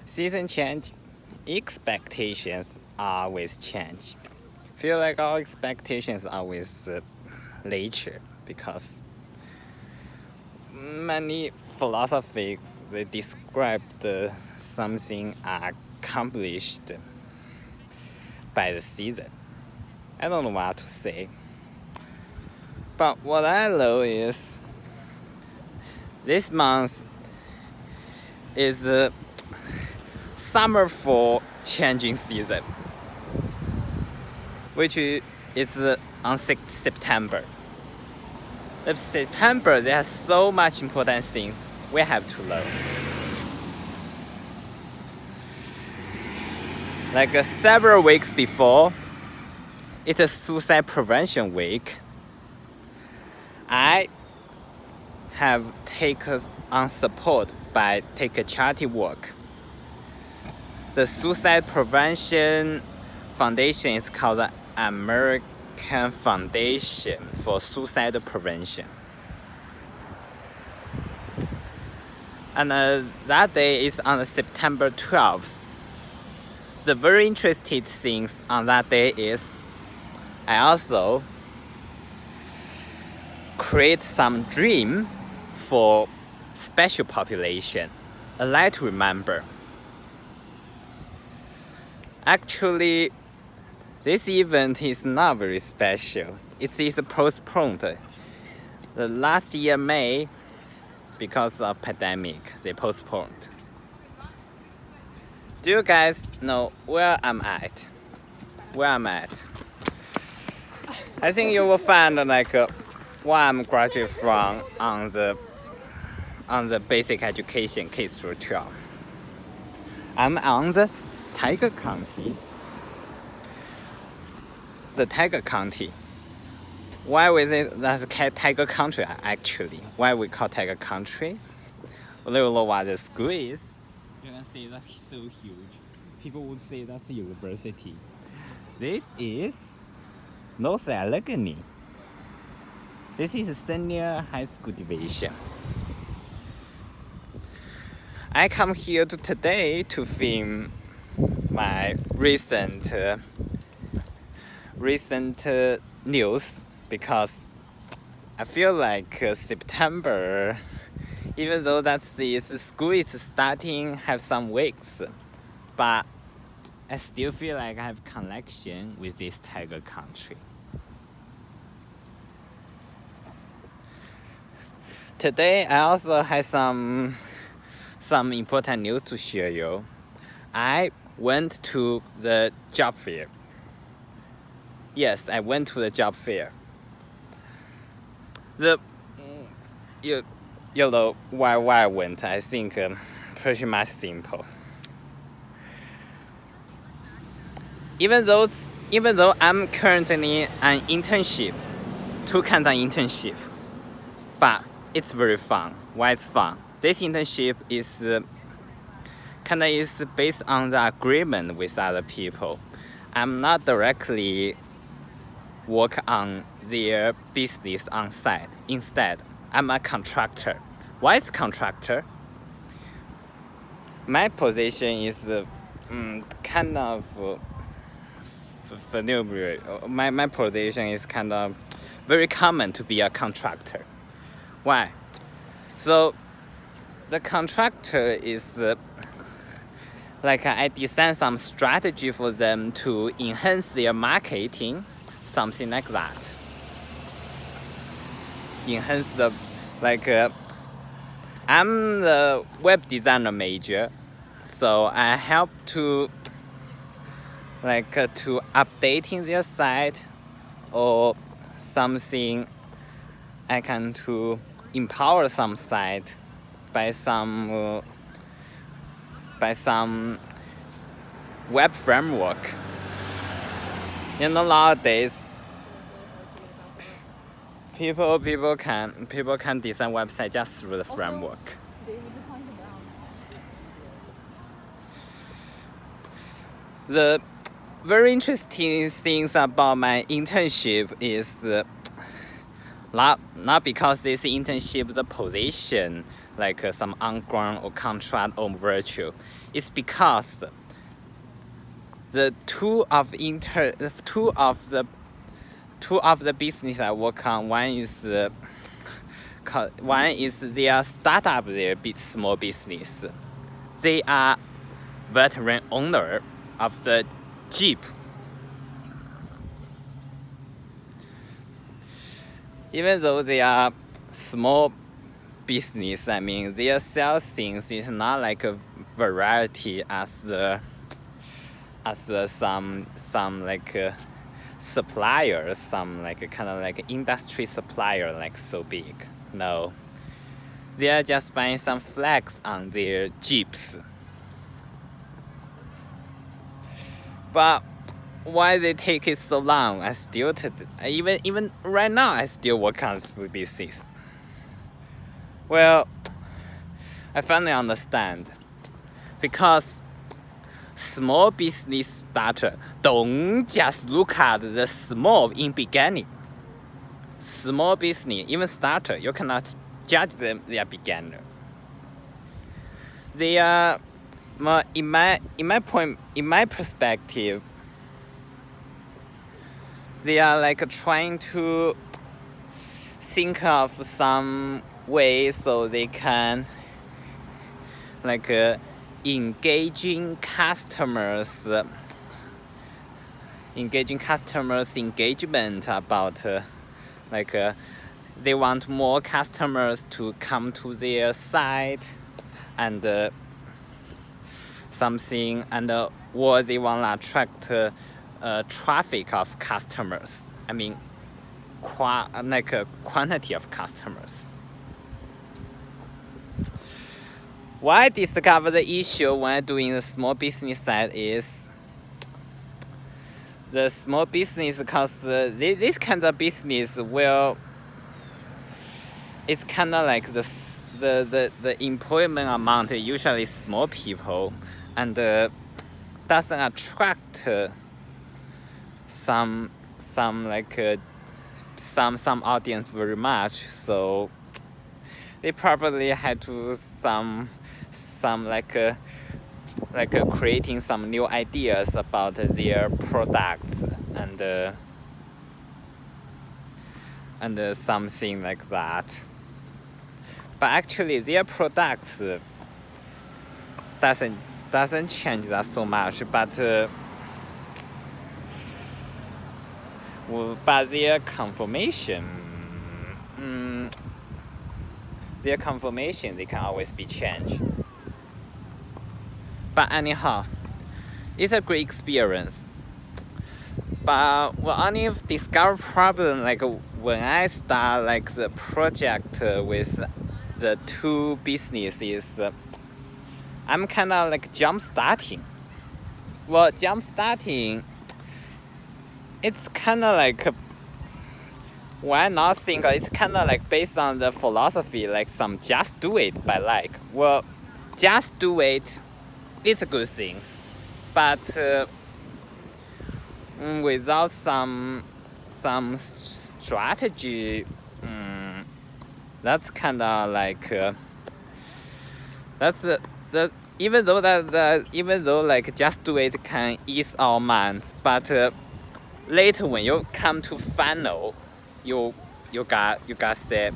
Season change, expectations always change. Feel like our expectations are with nature because many philosophies they described something accomplished by the season. I don't know what to say. But what I know is this month is summer fall changing season, which is on September. In September, there are so much important things we have to learn. Like several weeks before, it's a suicide prevention week. I have taken on support by take a charity work. The Suicide Prevention Foundation is called the American Foundation for Suicide Prevention. And that day is on September 12th. The very interesting things on that day is I also create some dream for special population. I like to remember. Actually, this event is not very special. It is postponed. The last year May, because of pandemic, they postponed. Do you guys know where I'm at? Where I'm at? I think you will find like where I'm graduated from on the basic education K through 12. I'm on the Tiger County. The Tiger County. Why we say that's Tiger Country actually? Why we call Tiger Country? A little know what the school is. You can see that's so huge. People would say that's a university. This is North Allegheny. This is senior high school division. I come here today to film my recent news because I feel like September, even though that's the school is starting, have some weeks, but I still feel like I have connection with this Tiger Country. Today I also have some important news to share you. I went to the job fair. Yes, I went to the job fair. You know why I went? I think pretty much simple. Even though I'm currently on internship, 2 kinds of internship, but it's very fun. Why it's fun? This internship is based on the agreement with other people. I'm not directly work on their business on site. Instead, I'm a contractor. Why is contractor? My position is kind of familiar. My position is kind of very common to be a contractor. Why? So the contractor is like I design some strategy for them to enhance their marketing, something like that. Enhance the I'm the web designer major, so I help to to updating their site or something. I can to empower some site by some web framework. You know, nowadays people can design website just through the framework. The very interesting things about my internship is not because this internship the position like some on-ground or contract or virtual. It's because the two of the business I work on. One is their startup, their small business. They are veteran owner of the Jeep. Even though they are small business, I mean, their sales things is not like a variety as some like suppliers, some like kind of like industry supplier, like so big. No, they are just buying some flags on their Jeeps. But why they take it so long? I still even right now I still work on small business. Well, I finally understand, because small business starter don't just look at the small in beginning. Small business, even starter, you cannot judge them. They are beginner. They are, in my perspective, they are like trying to think of some way so they can like engaging customers engagement about they want more customers to come to their site and something, and or they want to attract traffic of customers. I mean, quantity of customers. Why I discover the issue when doing the small business side is the small business, because this kind of business will, it's kind of like the employment amount usually small people, and doesn't attract some audience very much. So they probably had to some creating some new ideas about their products and something like that. But actually their products doesn't change that so much, but their confirmation, they can always be changed. But anyhow, it's a great experience. But we only discover problem like when I start like the project with the two businesses. I'm kind of like jump starting. Well, jump starting, it's kind of like, why not think it's kind of like based on the philosophy, like some just do it by like. Well, just do it, it's a good thing, but without some strategy, that's kind of like even though like just do it can ease our minds, but later when you come to final, you got say,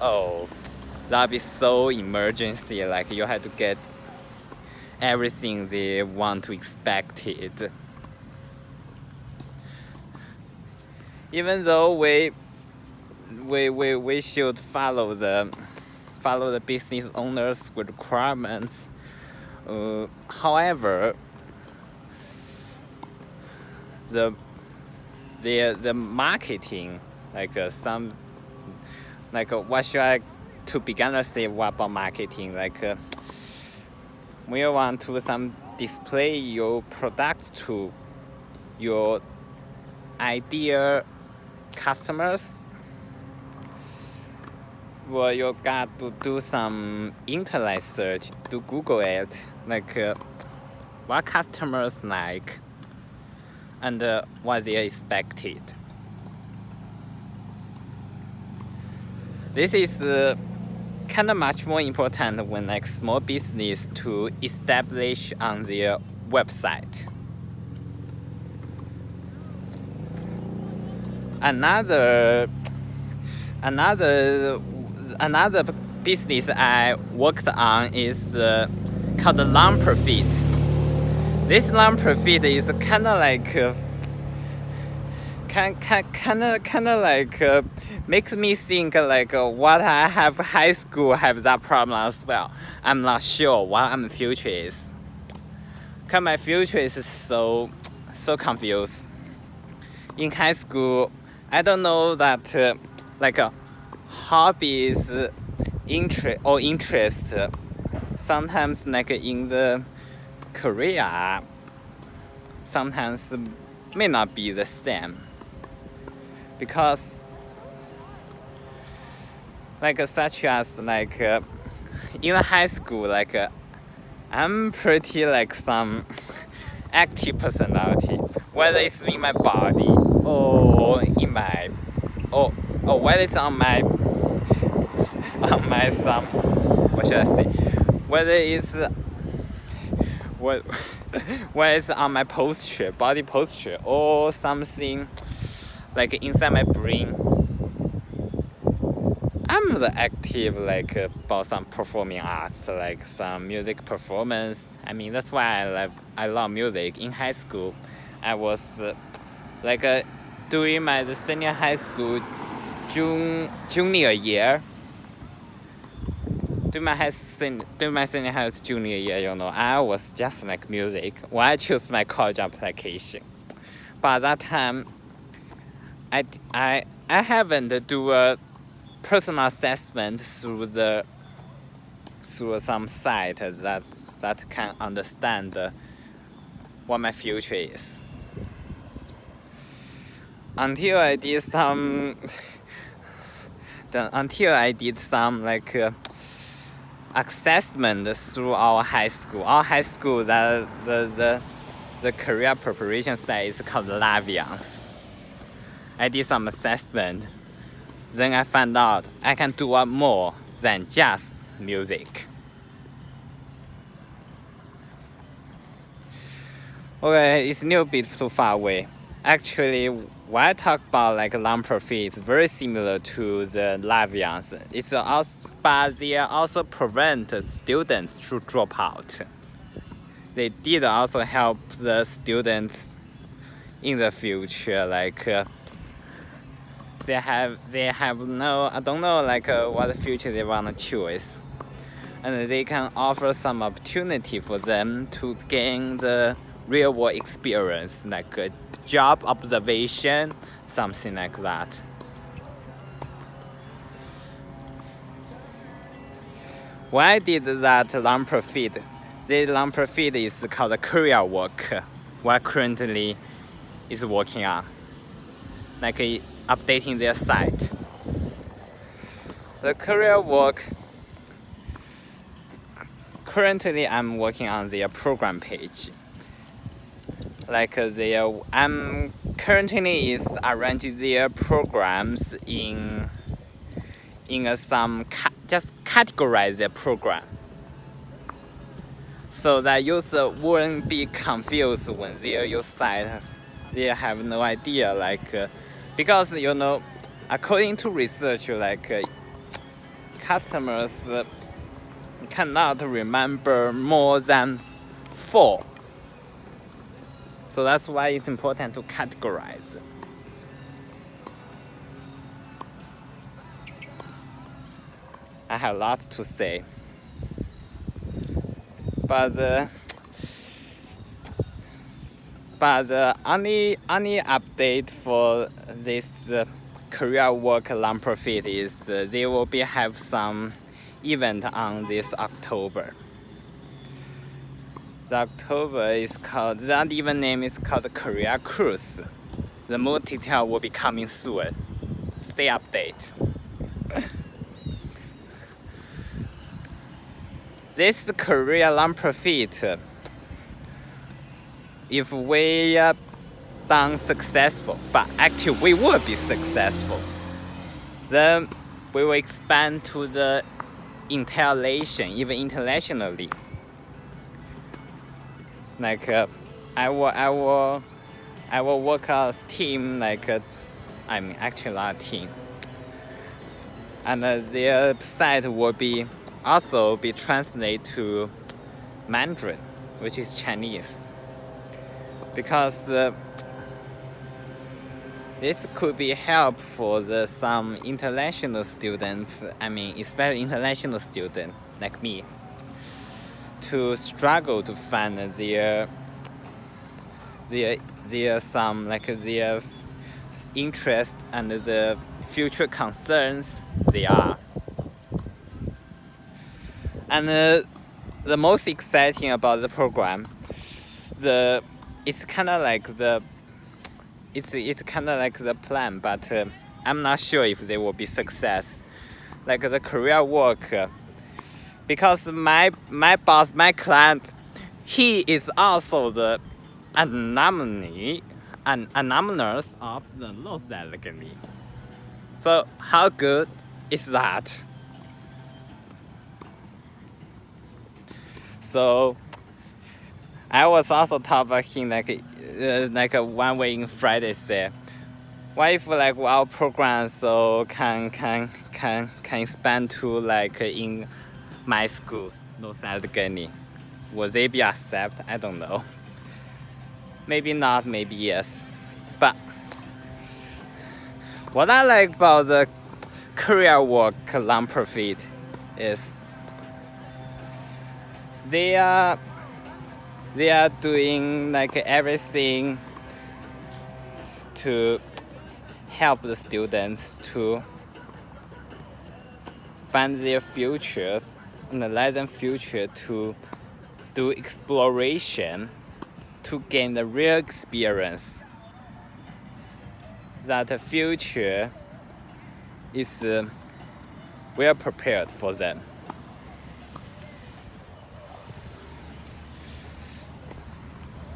oh, that'll be so emergency, like you had to get everything they want to expect it. Even though we should follow the business owners' requirements, however, the marketing, what should I to beginners say what about marketing, we want to display your product to your ideal customers. Well, you got to do some internet search, to Google it, what customers like and what they expected. This is kind of much more important when like small business to establish on their website. Another business I worked on is called non-profit. This non-profit is kind of like makes me think like what I have high school have that problem as well. I'm not sure what my future is. Cause my future is so confused. In high school, I don't know that like hobbies, interest. Sometimes like in the career, sometimes may not be the same. Because like such as like in high school, like I'm pretty like some active personality, whether it's in my body or in my or whether it's on my some, what should I say, whether it's whether it's on my posture, body posture, or something like inside my brain. I'm the active like about some performing arts, like some music performance. I mean, that's why I love music. In high school, I was during my senior high school junior year. During my senior high school junior year, I was just like music when I chose my college application. But at that time, I haven't do a personal assessment through some site that can understand what my future is. Until I did some like assessment through our high school. Our high school, that the career preparation site is called Laviance. I did some assessment. Then I found out I can do more than just music. Okay, it's a little bit too far away. Actually, when I talk about like non-profit, it's very similar to the Laviance. It's also, but they also prevent students to drop out. They did also help the students in the future, like they have no, I don't know like what future they want to choose, and they can offer some opportunity for them to gain the real world experience, like job observation, something like that. When I did that non-profit, the non-profit is called career work, what currently is working on, like updating their site. The career work, currently I'm working on their program page. Like I'm currently is arranging their programs in some just categorize their program, so that user wouldn't be confused when they use site. They have no idea, like because according to research, like customers cannot remember more than 4. So that's why it's important to categorize. I have lots to say, but the only update for this career work non-profit is they will have some event on this October. The October is called, that event name is called Career Cruise. The more detail will be coming soon. Stay updated. This career non-profit, if we done successful, but actually we will be successful, then we will expand to the intelligent, even internationally. Like I will work as team. Like I mean, actually not a team. And their site will be also be translated to Mandarin, which is Chinese, because this could be help for some international students. I mean, especially international students like me, to struggle to find their some like their interest and the future concerns they are. And the most exciting about the program, it's kind of like it's kind of like the plan, but I'm not sure if they will be success. Like the career work, because my boss, my client, he is also the alumnus of the Los Angeles. So how good is that? So I was also talking about him like a 1 week in Friday say, what if like our program so can expand to like in my school, Los Angeles? Will they be accepted? I don't know. Maybe not, maybe yes. But what I like about the career work non-profit is they are doing like everything to help the students to find their futures, analyze their future, to do exploration, to gain the real experience. That the future is well prepared for them.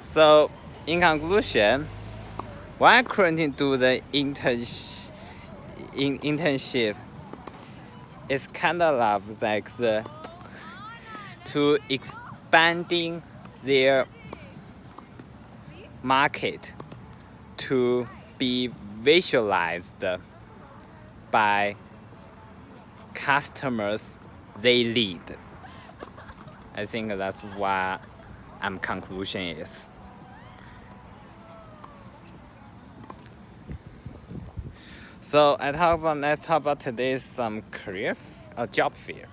So, in conclusion, why I currently do the internship is kind of like to expanding their market to be visualized by customers they lead. I think that's what conclusion is. So let's talk about today's career job fair.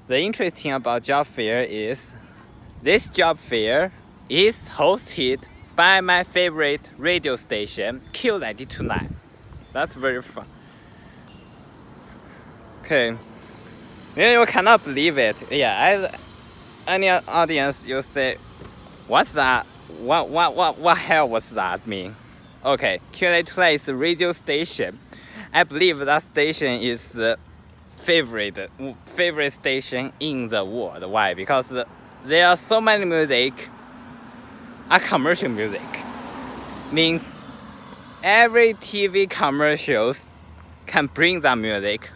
The interesting about job fair is this job fair is hosted by my favorite radio station, Q92.9. That's very fun. Okay, you cannot believe it. Yeah, any audience, you say, what's that? What hell was that mean? Okay, Q92.9 is a radio station. I believe that station is favorite station in the world. Why? Because there are so many music are commercial music. Means every TV commercials can bring that music,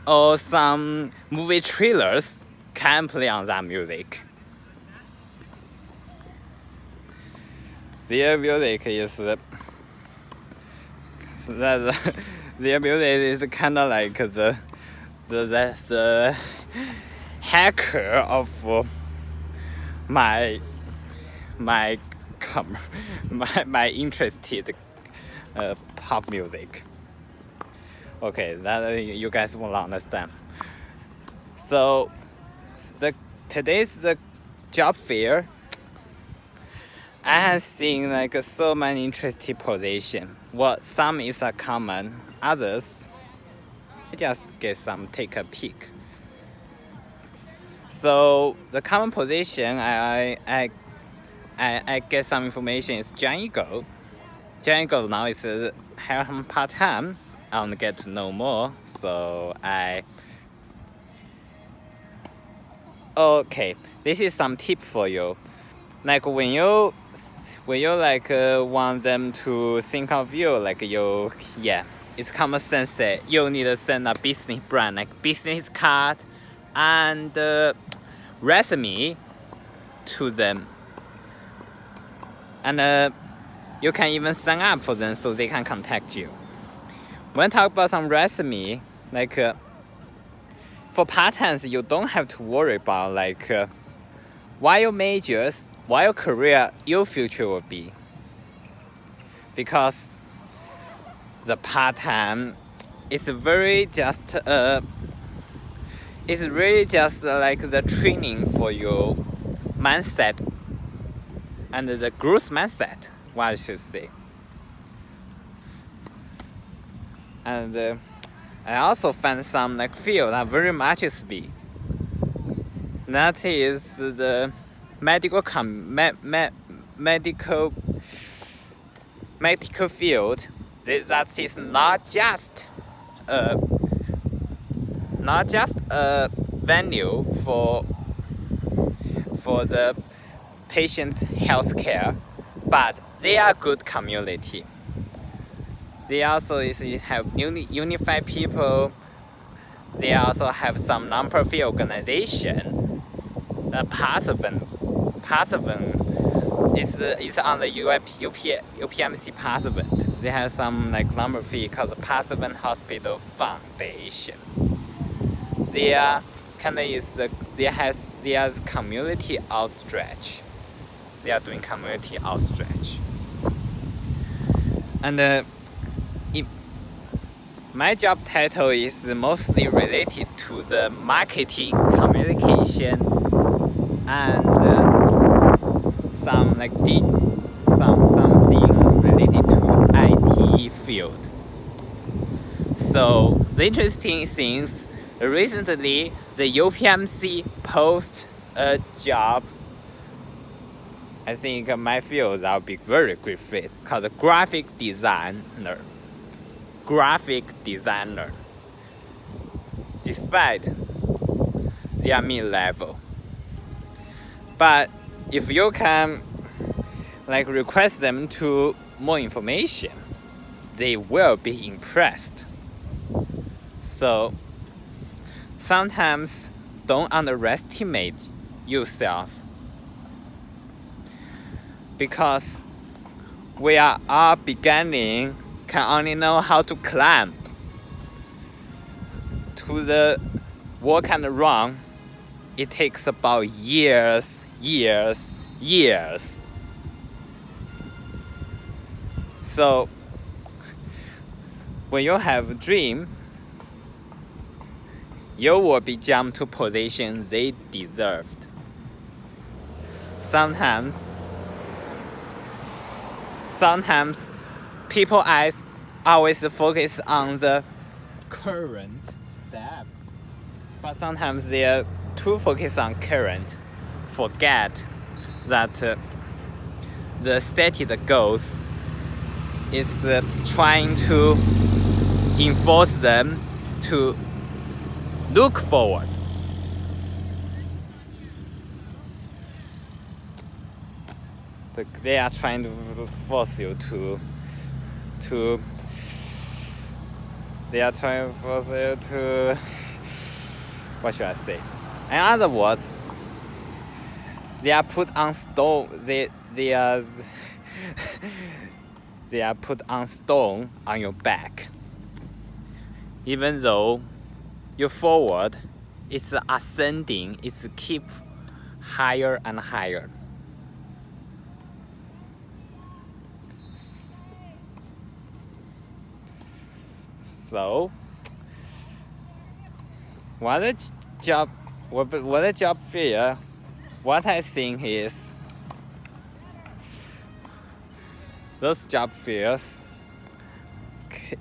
or some movie trailers can play on that music. Their music is their music is kind of like the hacker of my interested pop music. Okay, that you guys won't understand. So today's job fair, I have seen like so many interesting positions. Well, some is a common, others I just take a peek. So the common position I get some information is John Eagle. John Eagle now is hire him part-time. I want to get to know more, so okay, this is some tip for you. Like when you like want them to think of you, like it's common sense that you need to send a business brand, like business card, and resume to them, and you can even sign up for them so they can contact you. When talk about some resume, like for part-times, you don't have to worry about like what your majors, what your career, your future will be, because the part-time is very just it's really just like the training for your mindset and the growth mindset, what I should say. And I also found some like field that very much is me. That is the medical field. That is not just a venue for the patient's health care, but they are good community. They also have unified people. They also have some non-profit organization. Passiven is on the UPMC Passiven. They have some like non-profit called the Passiven Hospital Foundation. They are community outstretch. They are doing community outstretch. And my job title is mostly related to the marketing, communication, and something related to IT field. So the interesting things, recently the UPMC post a job. I think my field that would be very great fit, called graphic designer. Despite they are mid-level, but if you can like request them to more information, they will be impressed. So sometimes don't underestimate yourself, because we are all beginning, can only know how to climb to the work and run. It takes about years. So when you have a dream, you will be jumped to positions they deserved. Sometimes people always focus on the current step, but sometimes they are too focused on current, forget that the stated goals is trying to enforce them to look forward. They are trying to force you to what should I say? In other words, they are put on stone. They are put on stone on your back. Even though your forward is ascending, it's keep higher and higher. So, what a job fair. What I think is those job fairs,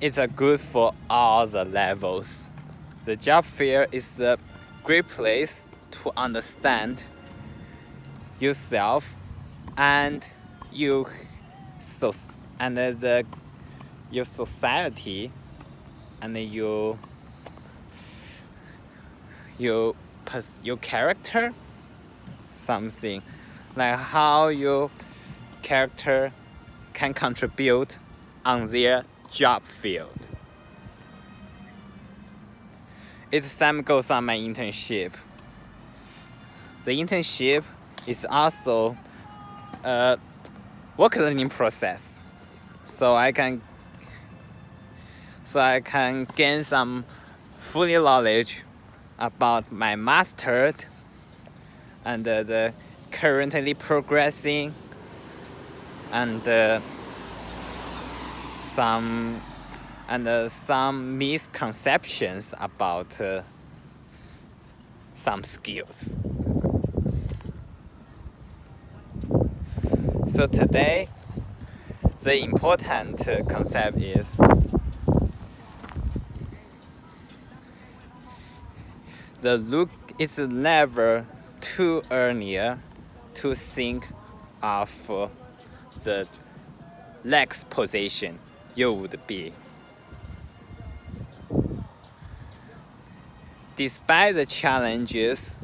it's a good for all the levels. The job fair is a great place to understand yourself and your society and your character, something like how your character can contribute on their job field. It's the same goes on my internship. the internship is also a work learning process, so I can gain some full knowledge about my master and the currently progressing and some misconceptions about some skills. So today, the important concept is the look is never too early to think of the next position you would be. Despite the challenges,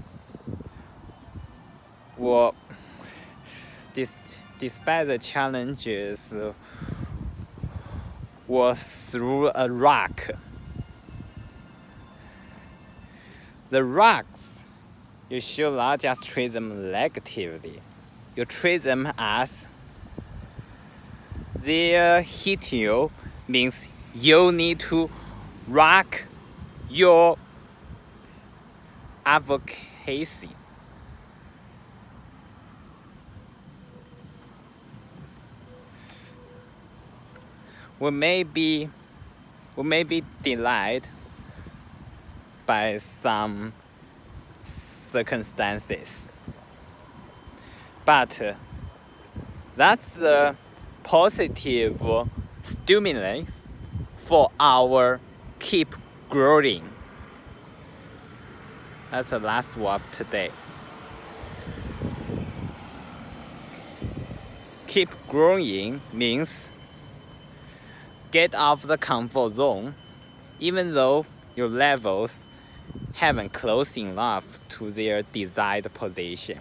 was through a rock. The rocks, you should not just treat them negatively. You treat them as they hit you means you need to rock your advocacy. We may be delayed by some circumstances, but that's the positive stimulus for our keep growing. That's the last word of today. Keep growing means get out of the comfort zone, even though your levels haven't close enough to their desired position.